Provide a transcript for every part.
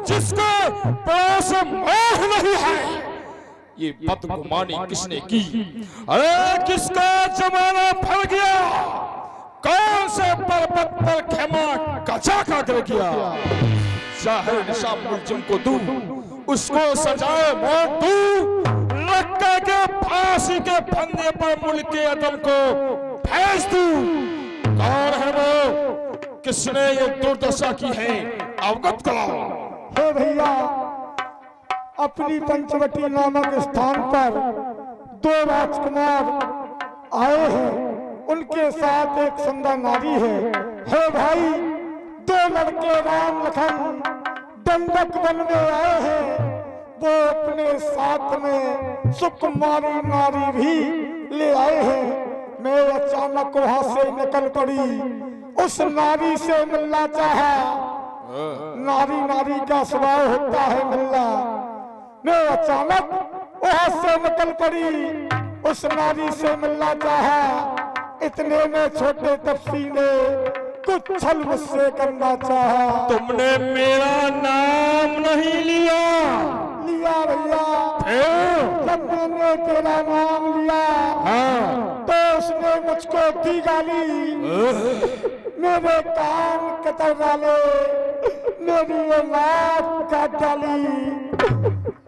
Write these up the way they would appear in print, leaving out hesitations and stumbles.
जिसको पास मोह नहीं है। ये बदगुमानी किसने की? अरे किसका जमाना फल गया? कौन से पर्वत पर खेमा गजा का गिर गया? जाहिर निशा मुलजिम को दूं, उसको सजाए मौत दूं, लक्का के फांसी के फंदे पर मुल्के अदम को भेज दूं। कौन है वो? किसने ये दुर्दशा की है? अवगत कराओ। हे भैया, अपनी पंचवटी नामक स्थान पर 2 राजकुमार आए हैं, उनके साथ एक सुंदर नारी है। हे भाई, 2 लड़के राम लखन दंडक वन में आए हैं, वो अपने साथ में सुकुमारी नारी भी ले आए हैं। मैं अचानक वहां से निकल पड़ी, उस नारी से मिलना चाहा। नारी नारी का स्वभाव होता है मिलना। मैं अचानक वहां से निकल पड़ी, उस नारी से मिलना चाहा। इतने में छोटे तपसी ने कुछ छल मुझसे करना चाहा। तुमने मेरा नाम नहीं लिया? लिया भैया। जब मैंने तेरा नाम लिया तो उसने मुझको दी गाली, मेरे कान कतर डाले, मेरी ये नाक काट डाली।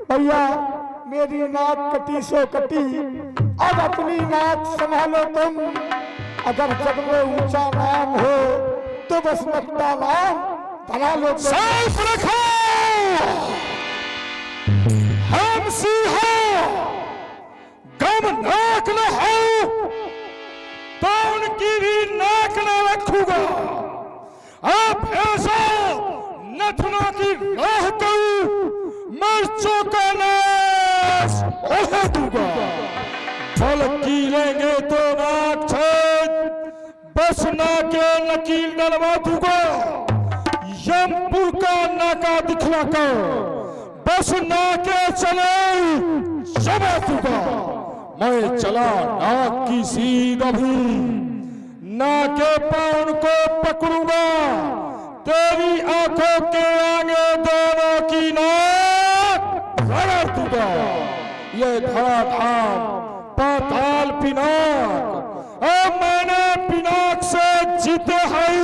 भैया, मेरी नाक कटी सो कटी, अब अपनी नाक संभालो तुम। अगर जग में ऊंचा नाम हो तो बस नकटा नाम बना लो। साफ रखो, हम सिंह गम नाक न हो तो उनकी भी नाक न रखूंगा। आप ऐसा नथनों की राह करूं, मर्चों का नाश ओढ़ा दूंगा। फल कीलेंगे तो नाक छेद, बस नाके नकील डलवा दूंगा। यमपुर का नाका दिखला कर, बस नाके चले जमा दूंगा। मैं चला नाक की सीध अभी, नाके पर उनको पकड़ूंगा। तेरी आंखों के आगे दोनों की नाक रगड़ दूंगा। ये धड़ाधाम पाताल पिनाक, अब मैंने पिनाक से जीते हैं।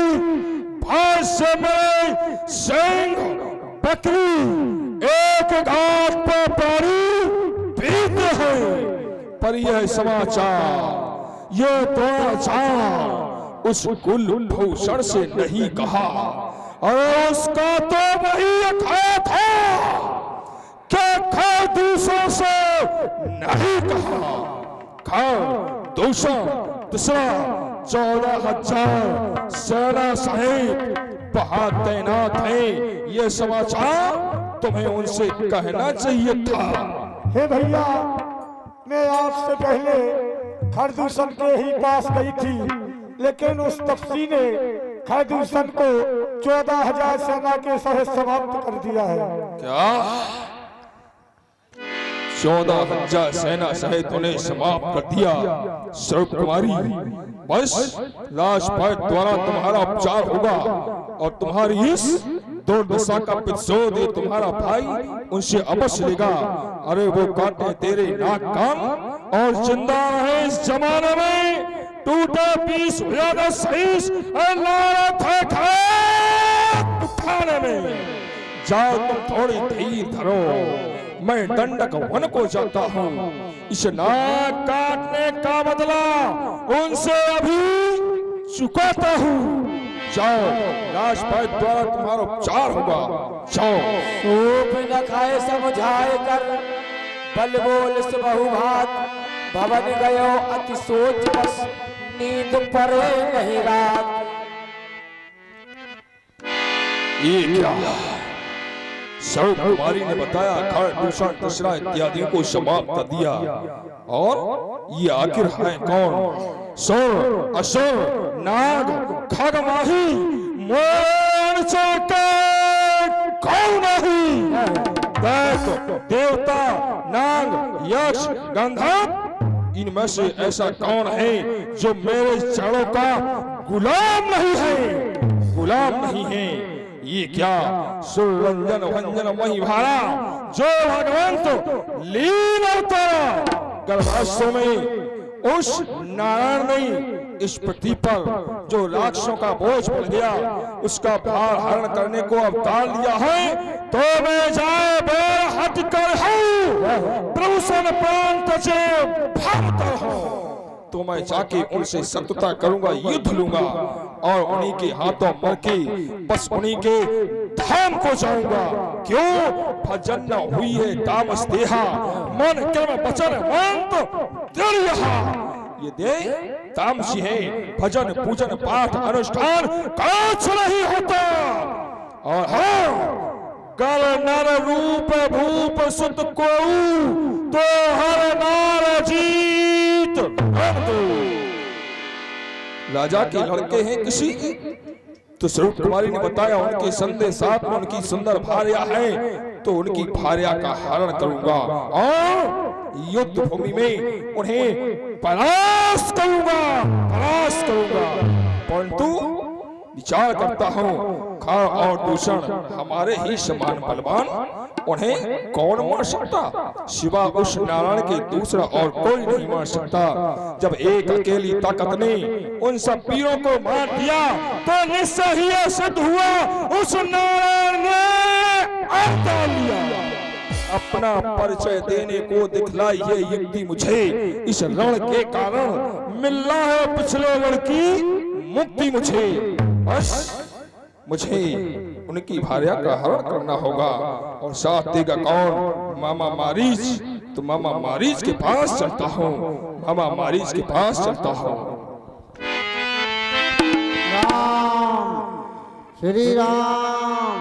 भाष्य में सिंह बकरी एक घाट पर पानी पीते हैं। पर यह समाचार, ये दुआचार उस कुलभूषण से नहीं कहा, और उसका तो वही अखाया था कि खरदूषण से नहीं कहा। खरदूषण दूसरा 14,000 सेना सहित वहां तैनात है। ये समाचार तुम्हें उनसे कहना चाहिए था। हे भैया, मैं आपसे पहले खरदूषण के ही पास गई थी, लेकिन उस तपसी ने खरदूषण को 14,000 सेना के सहित समाप्त कर दिया है। क्या? 14,000 सेना सहित उन्हें समाप्त कर दिया? सर्व कुमारी, बस राजपाट द्वारा तुम्हारा उपचार होगा और तुम्हारी इस दुर्दशा का प्रतिशोध तुम्हारा भाई उनसे अवश्य लेगा। अरे वो काटे तेरे नाक कान और जिंदा रहे इस जमाने में टूटे पीस ज्यादा सही उठाने में। जाओ तुम थोड़ी धीर धरो, मैं दंडक वन को जाता हूँ। इस नाक काटने का बदला उनसे अभी चुकाता हूँ। जाओ, राजपाट द्वारा तुम्हारा उपचार होगा। जाओ। सूप न खाए समझाए कर, बल बोल से बहुभात। भवन गयो अति सोच बस, नींद पड़े नहीं रात। ये क्या? सर्व कुमारी ने बताया खरदूषण दूसरा इत्यादि को समाप्त कर दिया। और ये आखिर है कौन? सुर, असुर, नाग, खगमाही, कौन नहीं? देवता, नाग, यक्ष, गंधर्व, इनमें से ऐसा कौन है जो मेरे चरणों का गुलाम नहीं है? गुलाम नहीं है। ये क्या सुरंजन भंजन वही भारा जो भगवंत लीन अवतारा गर्भाशय में उस नारायण ने इस पृथ्वी पर जो राक्षसों का बोझ पड़ गया उसका भार हरण करने को अवतार लिया है। तो मैं जाए बेर हट कर हूँ प्रभु सन प्राण तजे भागता हूँ। तो मैं जाके उनसे शत्रुता करूंगा, युद्ध लूंगा और उन्हीं के हाथों मर के बस उन्हीं के धाम को जाऊंगा। क्यों भजन न हुई है तामस देहा मन कर्म वचन मंत्र ये दे तामसी है भजन पूजन पाठ अनुष्ठान कुछ नहीं होता। और हाँ कर नर रूप भूप सुत को तो हर नार जीत राजा के लड़के हैं किसी तो स्वरूप कुमारी ने बताया उनके संदेशात में उनकी सुंदर भार्या है तो उनकी भार्या का हरण करूंगा और युद्ध भूमि में उन्हें परास्त करूंगा परंतु विचार करता हूँ खर और दूषण हमारे ही समान बलवान उन्हें कौन मार सकता सिवा उस नारायण के दूसरा और कोई नहीं मार सकता। जब एक अकेली ताकत ने उन सब वीरों को मार दिया तो निश्चय ही सिद्ध हुआ उस नारायण ने अवतार लिया। अपना परिचय देने को दिखलाई ये युक्ति मुझे इस रण के कारण मिलना है पिछले रण की मुक्ति मुझे बस मुझे उनकी भार्या का हरण करना होगा और साथ देगा कौन मामा मारीच। तो मामा मारीच के पास चलता हूँ मामा मारीच के पास चलता हूँ। राम श्री राम